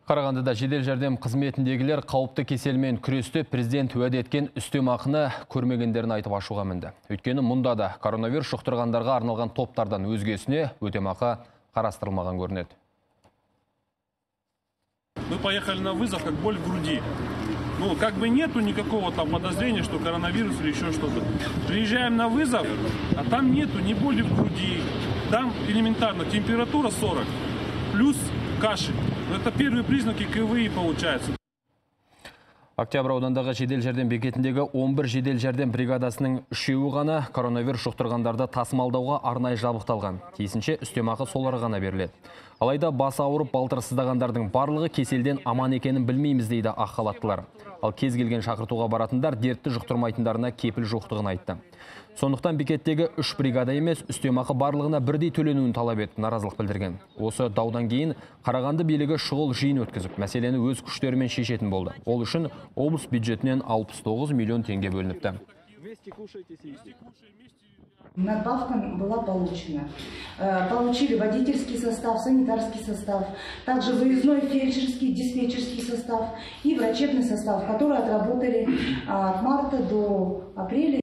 Қарағандыда жедел жәрдем қызметіндегілер қауіпті кеселмен күресте президент уәде еткен үстемақыны көрмегендерін айтып ашуға мінді. Өйткені мұнда да коронавирус жұқтырғандарға арналған топтардан өзгесіне өтемақы қарастырылмаған көрінеді. Мы поехали на вызов, как боль в груди. Ну, как бы нету никакого там подозрения, что коронавирус или еще что-то. Приезжаем на вызов, а там нету ни боли в груди. Там элементарно температура 40, плюс кашель. Это первые признаки КВИ получается. Октябрь аудандағы жедел жәрдем бекетіндегі 11 жедел жәрдем бригадасының 3-еуі ғана коронавирус жұқтырғандарды тасымалдауға арнайы жабдықталған. Тиісінше үстемақы соларға ғана беріледі. Алайда басы ауырып балтырсыздағандардың барлығы кеселден аман екенін білмейміз дейді ақ халаттылар. Ал кез келген шақыртуға баратындар дертті жұқтырмайтындарына кепіл жоқтығын айтты. Сондықтан бекеттегі 3 бригада емес, үстемақы барлығына бірдей төленуін талап етіп наразылық білдірген. Осы даудан кейін Қарағанды билігі шұғыл жиын өткізіп, мәселені өз күштерімен шешетін болды. Ол үшін облыс бюджетінен 69 миллион теңге бөлініпті. Надбавка была получена. Получили водительский состав, санитарский состав, также выездной фельдшерский, диспетчерский состав и врачебный состав, которые отработали от марта до апреля.